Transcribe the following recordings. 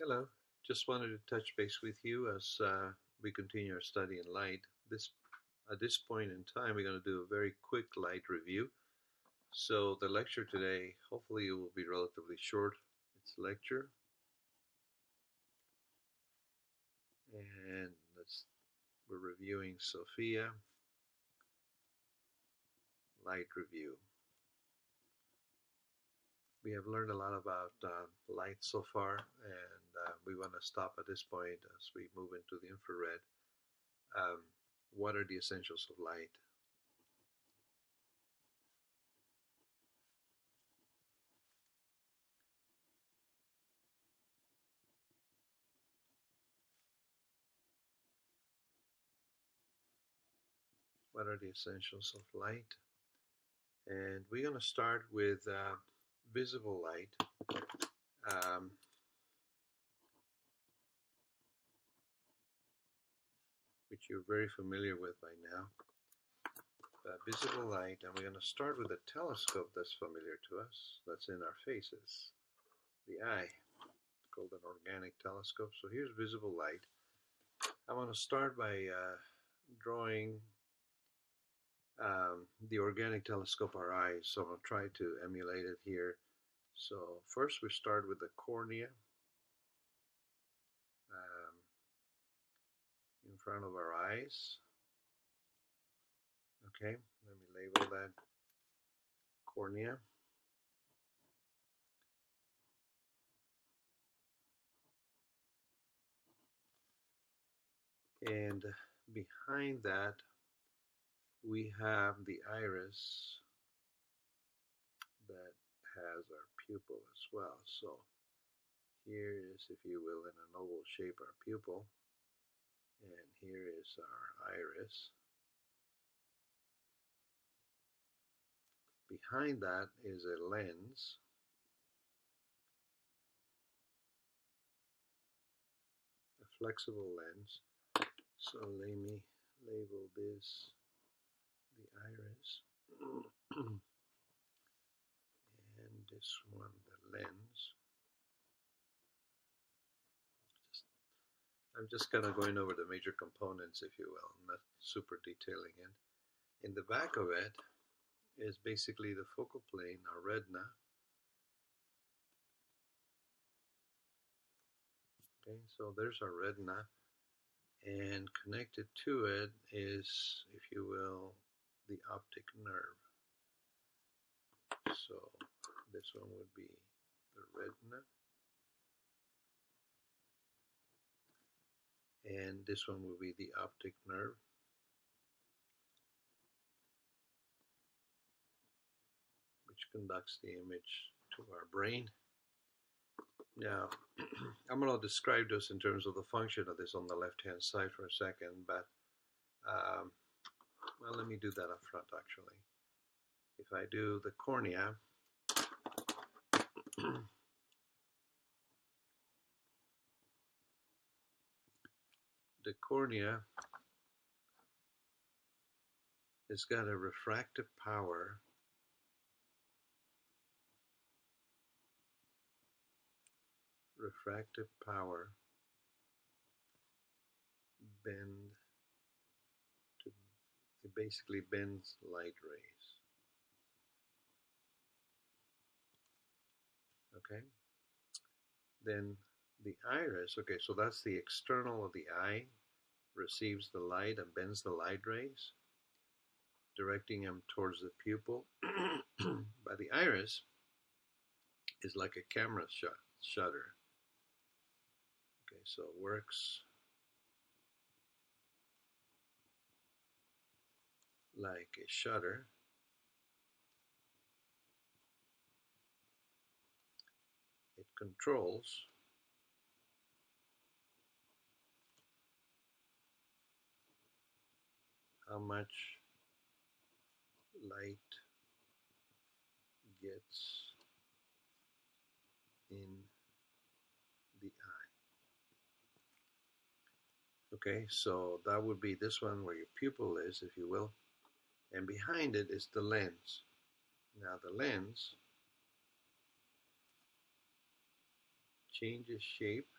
Hello, just wanted to touch base with you as we continue our study in light. At this point in time, we're going to do a very quick light review. So the lecture today, hopefully, it will be relatively short. It's a lecture, and we're reviewing SOFIA light review. We have learned a lot about light so far, and we want to stop at this point as we move into the infrared. What are the essentials of light? What are the essentials of light? And we're going to start with visible light. Um, which you're very familiar with by now. Visible light, and we're going to start with a telescope that's familiar to us, that's in our faces, the eye, called an organic telescope. So here's visible light. I want to start by drawing the organic telescope, our eyes. So I'm going to try to emulate it here. So first we start with the cornea in front of our eyes. Okay, let me label that cornea. And behind that, we have the iris that has our pupil as well. So here is, if you will, in an oval shape, our pupil, and here is our iris. Behind that is a lens, a flexible lens. So let me label this the iris, and this one the lens. I'm just kind of going over the major components, if you will, I'm not super detailing it. In the back of it is basically the focal plane, our retina. Okay, so there's our retina, and connected to it is, if you will, the optic nerve. So this one would be the retina, and this one will be the optic nerve. Which conducts the image to our brain. Now, I'm going to describe this in terms of the function of this on the left-hand side for a second, but, well, let me do that up front, actually. If I do the cornea, the cornea has got a refractive power bend to, it basically bends light rays. Okay, then the iris, okay, so that's the external of the eye, receives the light and bends the light rays, directing them towards the pupil. But the iris is like a camera shutter. Okay, so it works like a shutter. It controls how much light gets in the eye. Okay, so that would be this one where your pupil is, if you will, and behind it is the lens. Now the lens changes shape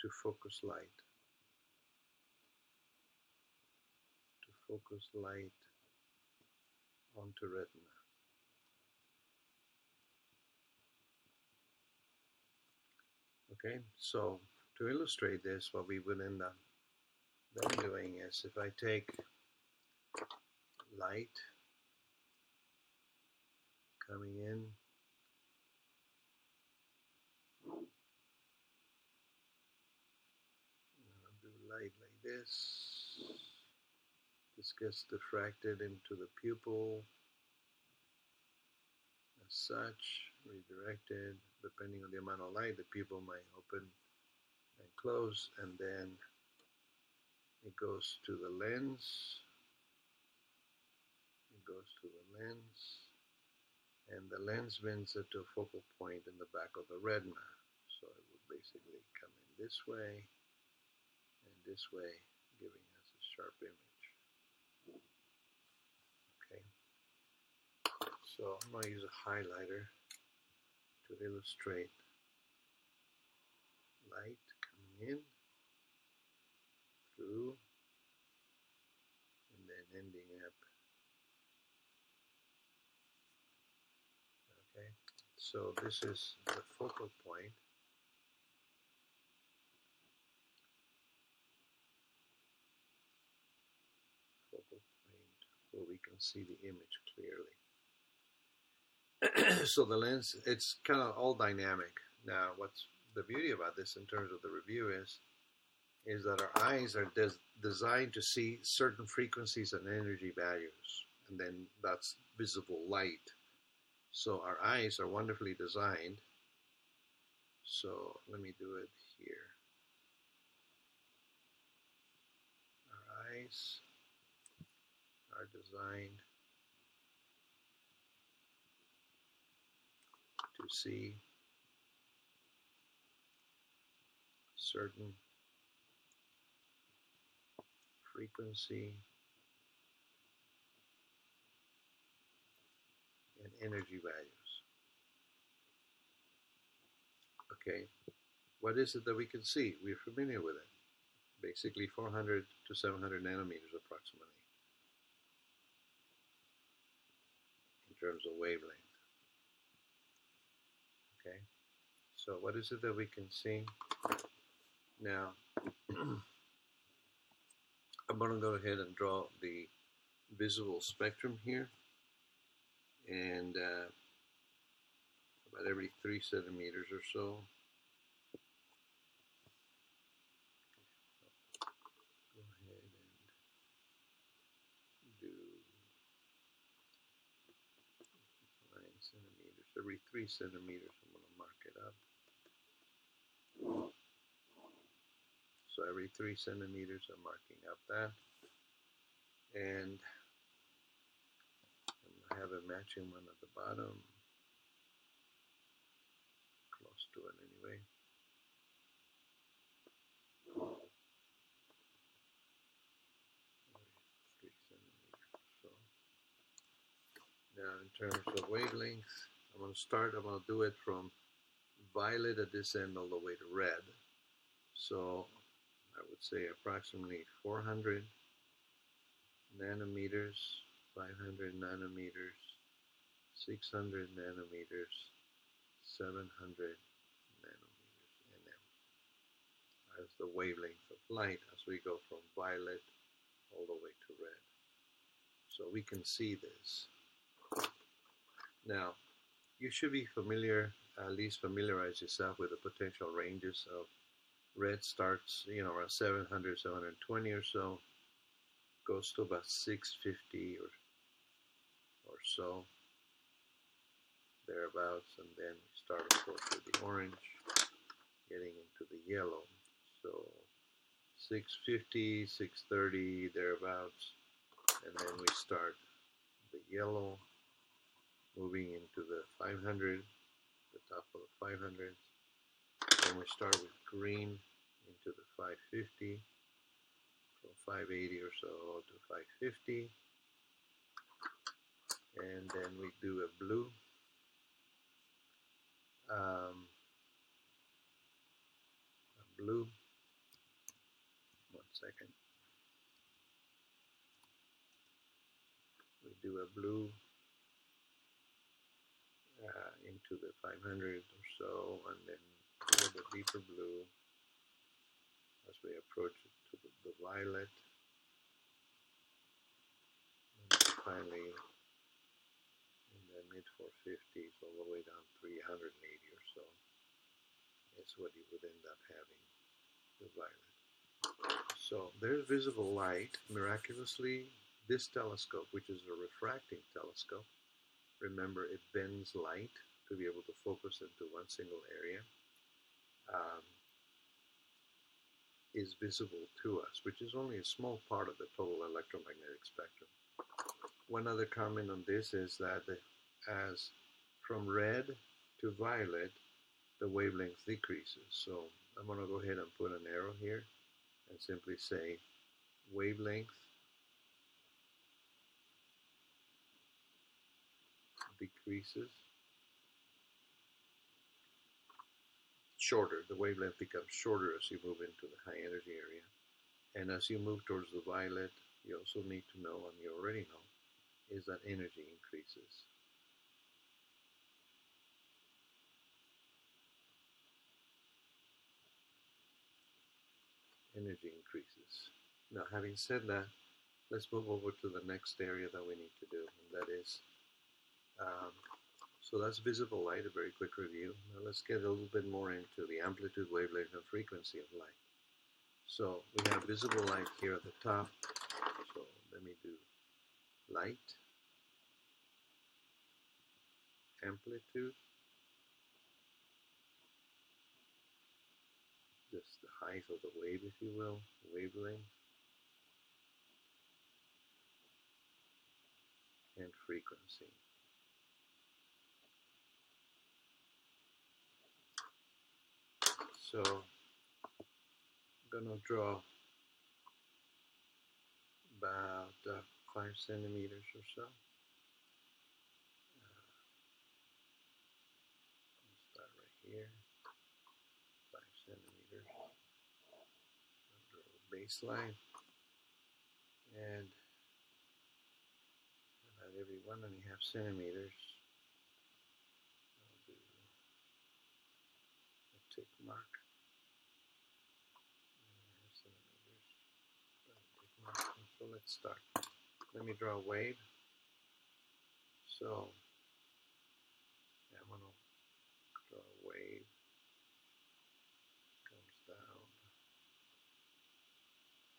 to focus light, onto retina. Okay, so to illustrate this, what we would end up then doing is, if I take light coming in, I'll do light like this. This gets diffracted into the pupil as such, redirected. Depending on the amount of light, the pupil might open and close, and then it goes to the lens. And the lens bends it to a focal point in the back of the retina. So it would basically come in this way and this way, giving us a sharp image. Okay. So I'm going to use a highlighter to illustrate light coming in, through, and then ending up. Okay. So this is the focal point. Where we can see the image clearly. So the lens, it's kind of all dynamic. Now, what's the beauty about this in terms of the review is that our eyes are designed to see certain frequencies and energy values, and then that's visible light. So our eyes are wonderfully designed. So let me do it here. Our eyes are designed to see certain frequency and energy values. Okay, what is it that we can see? We're familiar with it. Basically 400 to 700 nanometers approximately in terms of wavelength. Okay, so what is it that we can see? Now, I'm going to go ahead and draw the visible spectrum here, and about every 3 centimeters or so. Go ahead and do 9 centimeters. Every 3 centimeters, I'm going to mark it up. So every 3 centimeters, I'm marking up that. And I have a matching one at the bottom, close to it anyway. Every 3 centimeters or so. Now, in terms of wavelength, I'm going to do it from violet at this end all the way to red. So I would say approximately 400 nanometers, 500 nanometers, 600 nanometers, 700 nanometers nm as the wavelength of light as we go from violet all the way to red. So we can see this. Now, you should be familiar, at least familiarize yourself with the potential ranges of red. Starts, around 700, 720 or so, goes to about 650 or so, thereabouts, and then we start, of course, with the orange, getting into the yellow. So 650, 630, thereabouts, and then we start the yellow, moving into the 500, the top of the 500s. Then we start with green into the 550, from 580 or so to 550. And then we do a blue. second. We do a blue into the 500 or so, and then a little bit deeper blue as we approach it to the violet. And finally, in the mid 450s, all the way down 380 or so, is what you would end up having, the violet. So there's visible light. Miraculously, this telescope, which is a refracting telescope, remember it bends light to be able to focus into one single area, is visible to us, which is only a small part of the total electromagnetic spectrum. One other comment on this is that as from red to violet, the wavelength decreases. So I'm going to go ahead and put an arrow here and simply say wavelength decreases. Shorter, the wavelength becomes shorter as you move into the high energy area. And as you move towards the violet, you also need to know, and you already know, is that energy increases. Energy increases. Now, having said that, let's move over to the next area that we need to do, and that is, so that's visible light, a very quick review. Now let's get a little bit more into the amplitude, wavelength, and frequency of light. So we have visible light here at the top. So let me do light, amplitude, just the height of the wave, if you will, wavelength, and frequency. So I'm going to draw about 5 centimeters or so. Start right here, 5 centimeters. I'll draw a baseline, and about every 1.5 centimeters, I'll do a tick mark. 1.5 centimeters, a tick mark. So let's start. Let me draw a wave. So I'm going to draw a wave, comes down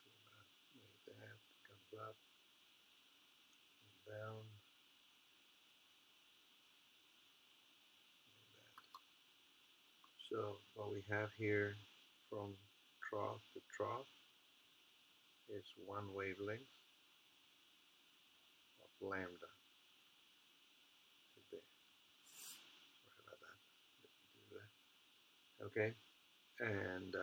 to about like that, comes up and down like that. So what we have here from trough to trough is one wavelength of lambda. Sorry about that. Do that. Okay, and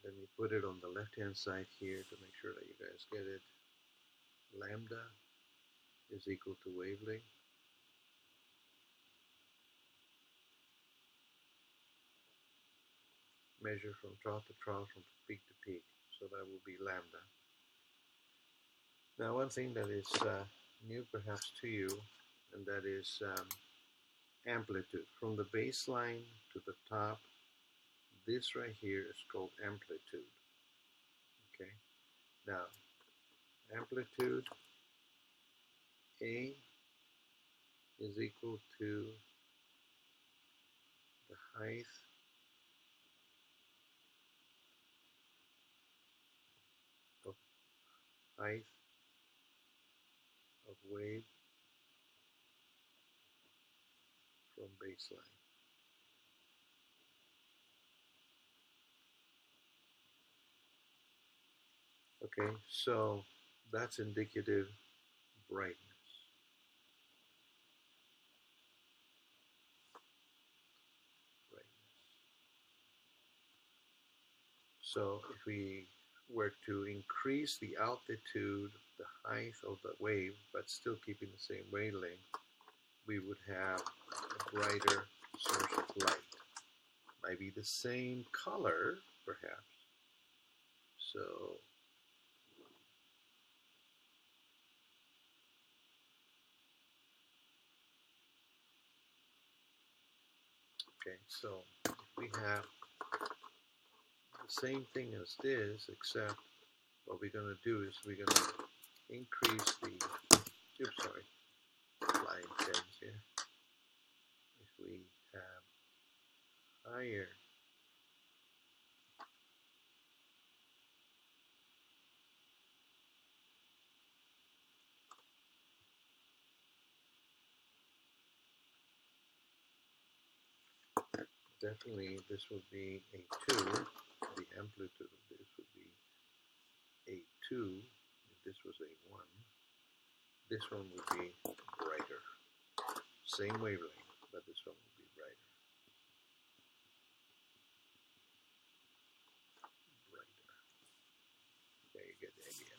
let me put it on the left-hand side here to make sure that you guys get it. Lambda is equal to wavelength measure from trough to trough, from peak to peak. So that will be lambda. Now, one thing that is new perhaps to you, and that is amplitude. From the baseline to the top, this right here is called amplitude. Okay. Now, amplitude A is equal to the height of wave from baseline. Okay, so that's indicative brightness. So if we were to increase the altitude, the height of the wave, but still keeping the same wavelength, we would have a brighter source of light. Might be the same color, perhaps, So okay, so if we have the same thing as this, except what we're going to do is we're going to increase the, oops, sorry, flying pens here. If we have higher definitely this would be a 2. The amplitude of this would be a 2. If this was a 1, this one would be brighter. Same wavelength, but this one would be brighter. Brighter. There you get the idea.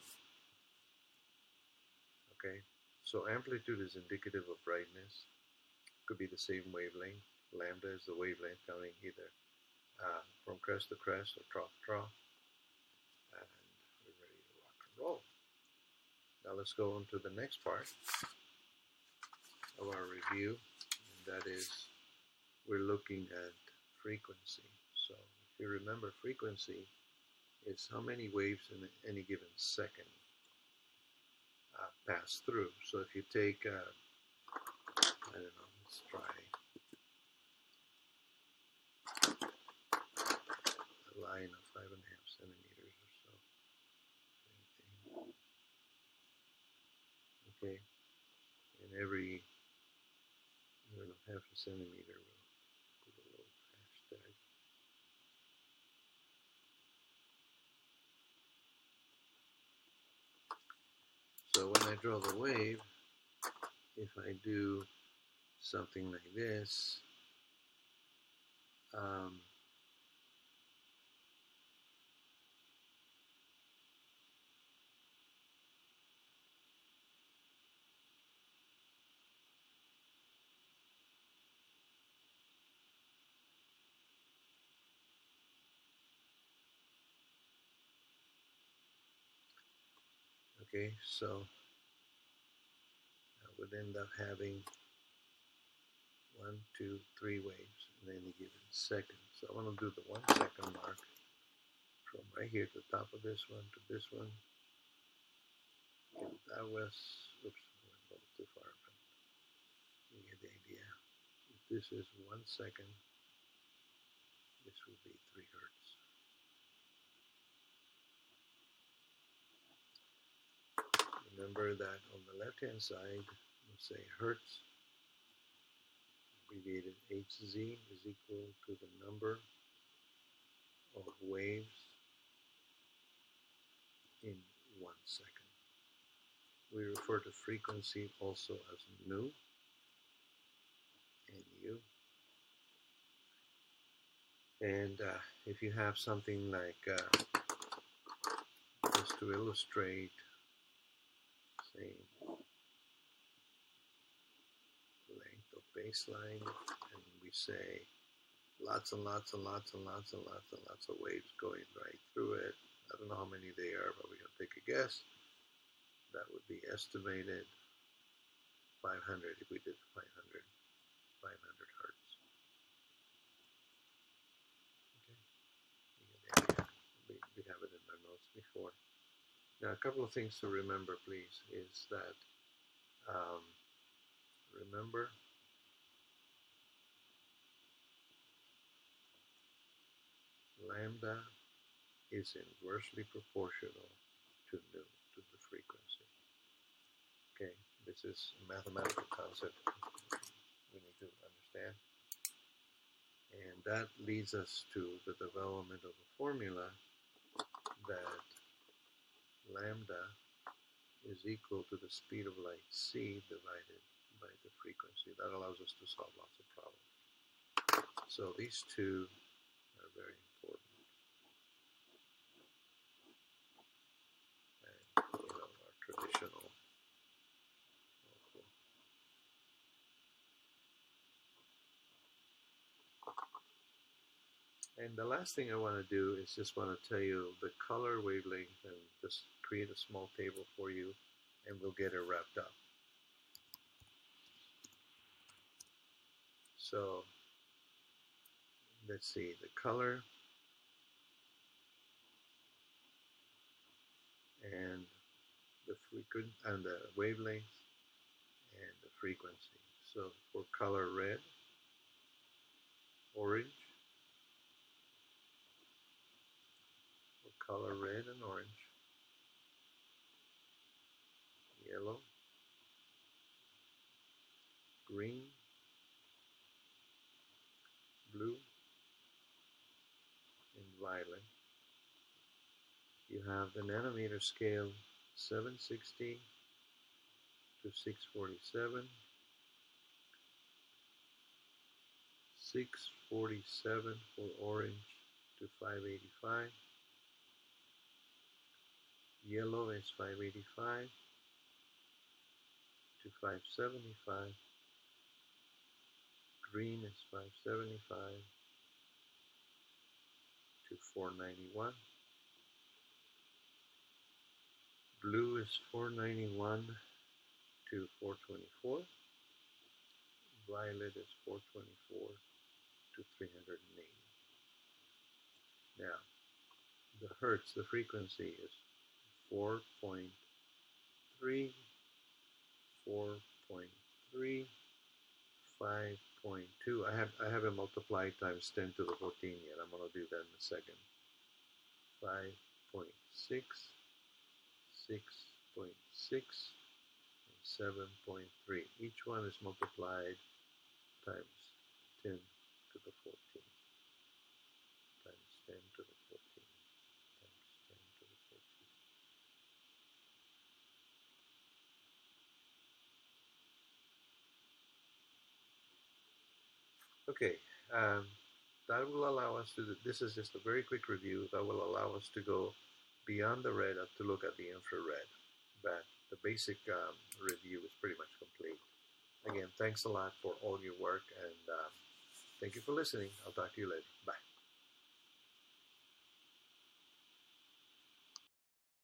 Okay, so amplitude is indicative of brightness. Could be the same wavelength. Lambda is the wavelength counting either from crest to crest or trough to trough. And we're ready to rock and roll. Now let's go on to the next part of our review, and that is we're looking at frequency. So if you remember, frequency is how many waves in any given second pass through. So if you take, I don't know, let's try a line of 5.5 centimeters or so. Same thing. Okay, and every, I don't know, half a centimeter, we'll put a little hashtag. So when I draw the wave, if I do something like this, okay, so I would end up having 1, 2, 3 waves in any given second. So I want to do the 1 second mark from right here to the top of this one to this one. That was, oops, I went a little too far, but you get the idea. If this is 1 second, this would be 3 hertz. Remember that on the left-hand side, we'll say hertz, abbreviated Hz, is equal to the number of waves in 1 second. We refer to frequency also as nu, NU. And if you have something like, just to illustrate, say, length of baseline, and we say lots and lots and lots and lots and lots and lots of waves going right through it. I don't know how many they are, but we're going to take a guess. That would be estimated 500 if we did 500 hertz. Okay, we have it in our notes before. Now, a couple of things to remember, please, is that remember lambda is inversely proportional to nu, to the frequency. Okay, this is a mathematical concept we need to understand. And that leads us to the development of a formula that lambda is equal to the speed of light c divided by the frequency. That allows us to solve lots of problems. So these two are very important. And, our traditional. And the last thing I want to do is just want to tell you the color wavelength and just create a small table for you, and we'll get it wrapped up. So let's see, the color and the frequency and the wavelength and the frequency. So for color red, orange, for color red and orange, yellow, green, blue, and violet. You have the nanometer scale 760 to 647, 647 for orange to 585, yellow is 585 to 575, green is 575 to 491, blue is 491 to 424, violet is 424 to 380. Now, the hertz, the frequency is 4.3, 4.3, 5.2. I haven't multiplied times 10 to the 14 yet. I'm going to do that in a second. 5.6, 6.6, and 7.3. Each one is multiplied times 10 to the 14, times 10 to the 14, times 10 to the 14. Okay, that will allow us to, this is just a very quick review, that will allow us to go beyond the red up to look at the infrared. But the basic review is pretty much complete. Again, thanks a lot for all your work, and thank you for listening. I'll talk to you later. Bye.